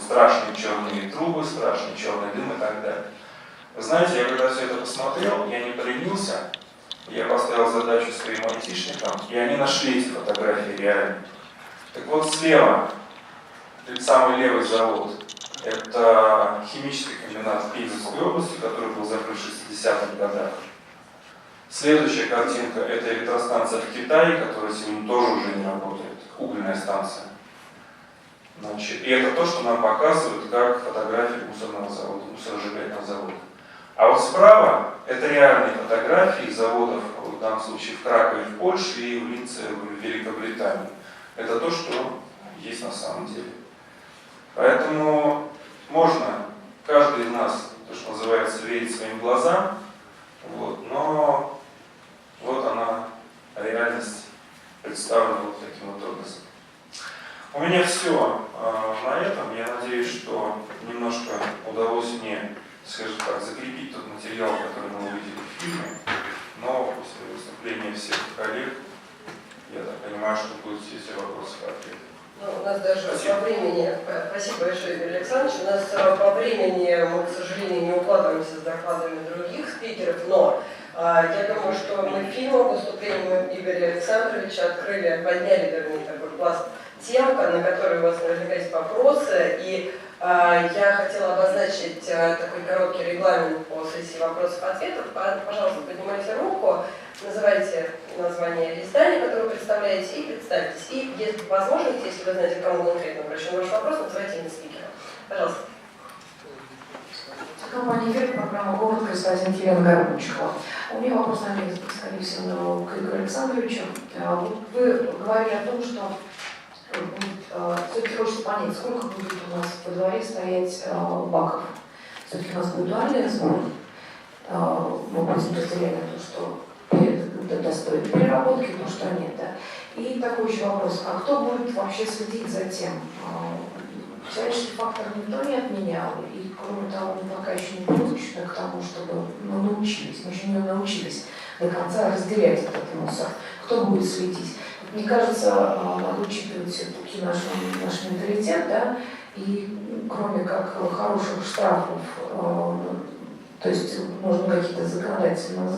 страшные черные трубы, страшный черный дым и так далее. Вы знаете, я когда все это посмотрел, я не поленился, я поставил задачу своим айтишникам, и они нашли эти фотографии реально. Так вот, слева, самый левый завод, это химический комбинат в Пензенской области, который был закрыт в 60-х годах. Следующая картинка – это электростанция в Китае, которая сегодня тоже уже не работает, угольная станция. Значит, и это то, что нам показывают как фотографии мусорного завода, мусоросжигательного завода. А вот справа – это реальные фотографии заводов, в данном случае в Кракове, в Польше и в Линце, в Великобритании. Это то, что есть на самом деле. Поэтому можно, каждый из нас, то, что называется, верить своим глазам, вот, но вот она, реальность представлена вот таким вот образом. У меня все на этом. Я надеюсь, что немножко удалось мне, скажем так, закрепить тот материал, который мы увидели в фильме. Но после выступления всех коллег, я так понимаю, что будут все вопросы и ответы. Ну, у нас даже по времени, спасибо большое, Игорь Александрович, у нас по времени мы, к сожалению, не укладываемся с докладами других спикеров, но я думаю, что мы фильмом, выступлением Игоря Александровича открыли, подняли, вернее, такой пласт тем, на которые у вас наверняка есть вопросы, и я хотела обозначить такой короткий регламент по сессии вопросов-ответов. Пожалуйста, поднимайте руку, называйте название издания, которое вы представляете, и представьтесь. И, если возможность, если вы знаете, к кому конкретно обращен ваш вопрос, называйте имя спикера. Пожалуйста. Компания «Эфир», программа «Город», господин Елена Горбунчикова. У меня вопрос, наверное, скорее всего, к Игорю Александровичу. Вы говорили о том, что все-таки хочется понять, сколько будет у нас во дворе стоять баков. Все-таки у нас будет дуальный сбор. Мы будем разделять на то, что достоит переработки, то, что нет. Да? И такой еще вопрос. А кто будет вообще следить за тем? Человеческий фактор никто не отменял, и кроме того, мы пока еще не привычны к тому, чтобы научились, мы еще не научились до конца разделять этот мусор. Кто будет следить? Мне кажется, надо учитывать все-таки наш менталитет, да, и кроме как хороших штрафов, то есть нужно какие-то законодательно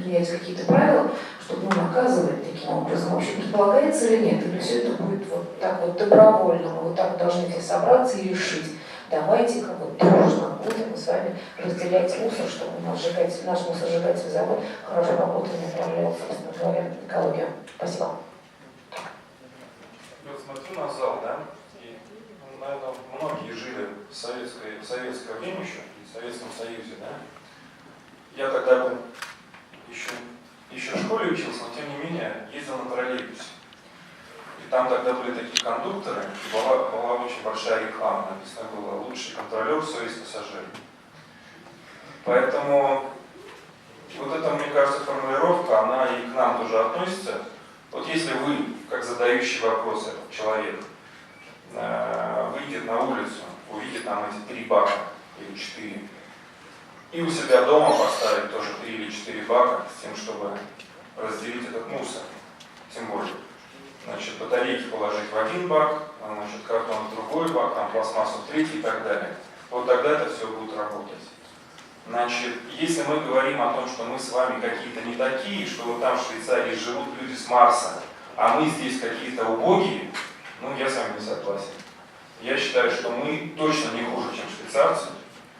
принять какие-то правила, чтобы наказывать таким образом. Вообще предполагается или нет? Или все это будет вот так вот добровольно, мы вот так должны все собраться и решить. Давайте-ка вот дружно будем с вами разделять мусор, чтобы наш мусоросжигательный завод хорошо работал и не отправлял, собственно говоря, экологию. Спасибо. Я вот смотрю на зал, да, и, наверное, многие жили в советское время еще, в Советском Союзе, да. Я тогда был еще в школе учился, но тем не менее ездил на троллейбусе. И там тогда были такие кондукторы, и была очень большая реклама, написано было «Лучший контролер, совесть пассажиров». Поэтому вот эта, мне кажется, формулировка, она и к нам тоже относится. Вот если вы, как задающий вопрос этот человек, выйдет на улицу, увидит там эти 3 бака или 4, и у себя дома поставить тоже 3 или 4 бака с тем, чтобы разделить этот мусор, тем более. Значит, батарейки положить в один бак, значит, картон в другой бак, там пластмассу в третий и так далее. Вот тогда это все будет работать. Значит, если мы говорим о том, что мы с вами какие-то не такие, что вот там в Швейцарии живут люди с Марса, а мы здесь какие-то убогие, ну я с вами не согласен. Я считаю, что мы точно не хуже, чем швейцарцы,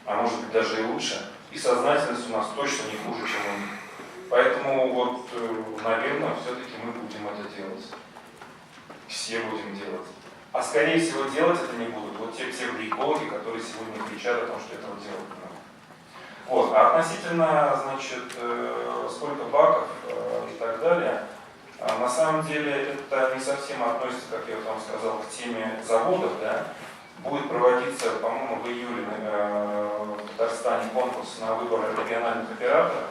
а может быть даже и лучше, и сознательность у нас точно не хуже, чем у них. Поэтому вот, наверное, все-таки мы будем это делать. Все будем делать. А скорее всего делать это не будут вот те псевдоэкологи, которые сегодня кричат о том, что этого делать не надо. Вот. А относительно, значит, сколько баков и так далее, на самом деле это не совсем относится, как я вам сказал, к теме заводов, да. Будет проводиться, по-моему, в июле в Татарстане конкурс на выбор региональных операторов.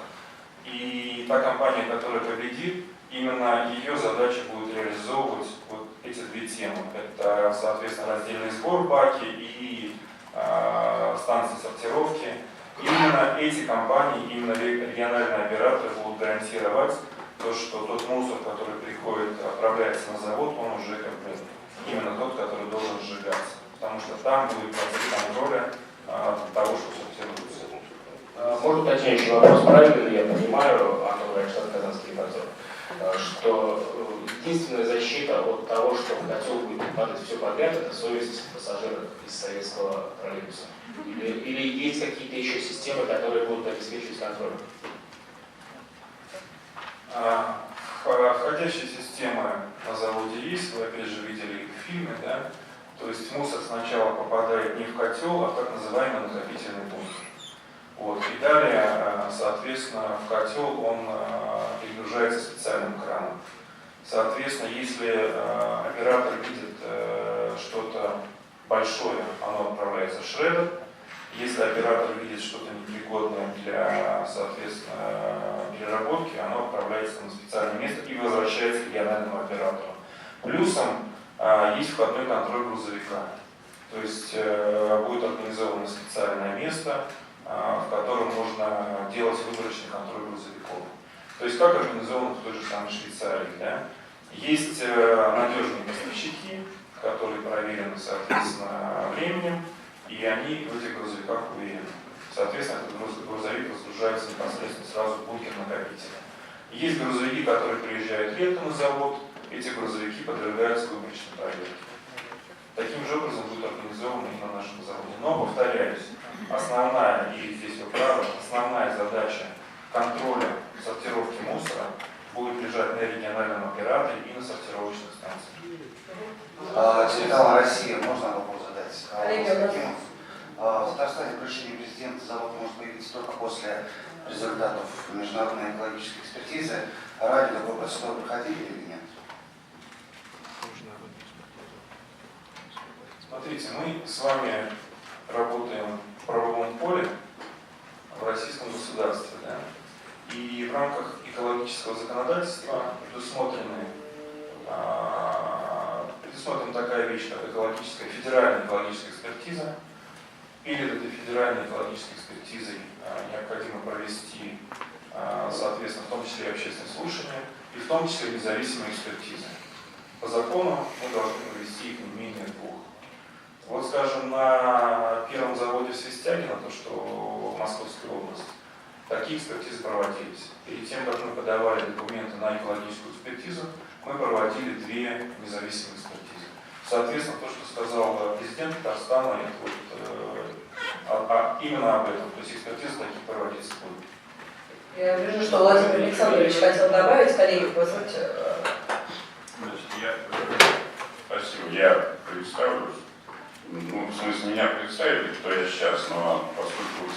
И та компания, которая победит, именно ее задача будет реализовывать вот эти 2 темы. Это, соответственно, раздельный сбор баки и станции сортировки. Именно эти компании, именно региональные операторы будут гарантировать то, что тот мусор, который приходит, отправляется на завод, он уже как бы именно тот, который должен сжигаться. потому что там будет процесс контроля того, что сортируется. Может, уточняющий вопрос, правильно ли я понимаю, Антон Райштадт, Казанский репортер, что единственная защита от того, что в котел будет падать все подряд, это совесть пассажиров из советского троллейбуса? Или есть какие-то еще системы, которые будут обеспечивать контроль? Входящие системы на заводе есть, вы опять же видели их в фильме, да? То есть мусор сначала попадает не в котел, а в так называемый накопительный пункт. Вот. И далее, соответственно, в котел он перегружается специальным краном. Соответственно, если оператор видит что-то большое, оно отправляется в шредер. Если оператор видит что-то непригодное для, соответственно, переработки, оно отправляется на специальное место и возвращается к региональному оператору. Плюсом есть входной контроль грузовика. То есть будет организовано специальное место, в котором можно делать выборочный контроль грузовиков. То есть как организовано в той же самой Швейцарии. Да? Есть надежные поставщики, которые проверены, соответственно, временем, и они в этих грузовиках уверены. Соответственно, этот грузовик разгружается непосредственно сразу в бункер накопителя. Есть грузовики, которые приезжают редко на завод, эти грузовики подвергаются выборочной проверке. Таким же образом будет организовано и на нашем заводе. Но, повторяюсь, основная, и здесь вы правы, основная задача контроля сортировки мусора будет лежать на региональном операторе и на сортировочных станциях. Телеканал «Россия», можно вопрос задать? Коллеги, в Татарстане поручение президента завод может появиться только после результатов международной экологической экспертизы. Ранее такой процедуру проходили или нет? Смотрите, мы с вами работаем в правовом поле в российском государстве, да? И в рамках экологического законодательства предусмотрена такая вещь, как федеральная экологическая экспертиза. Перед этой федеральной экологической экспертизой необходимо провести, соответственно, в том числе и общественные слушания, и в том числе независимые экспертизы. По закону мы должны провести их не менее 2. Вот, скажем, на первом заводе в Свистягино, то, что в Московской области, такие экспертизы проводились. Перед тем, как мы подавали документы на экологическую экспертизу, мы проводили 2 независимые экспертизы. Соответственно, то, что сказал президент Татарстана, это вот, именно об этом. То есть экспертизы таких проводиться будут. Я вижу, что Владимир Александрович хотел добавить, коллеги, позвольте. Значит, спасибо, я представлюсь. Ну, в смысле, меня представили, кто я сейчас, но поскольку вы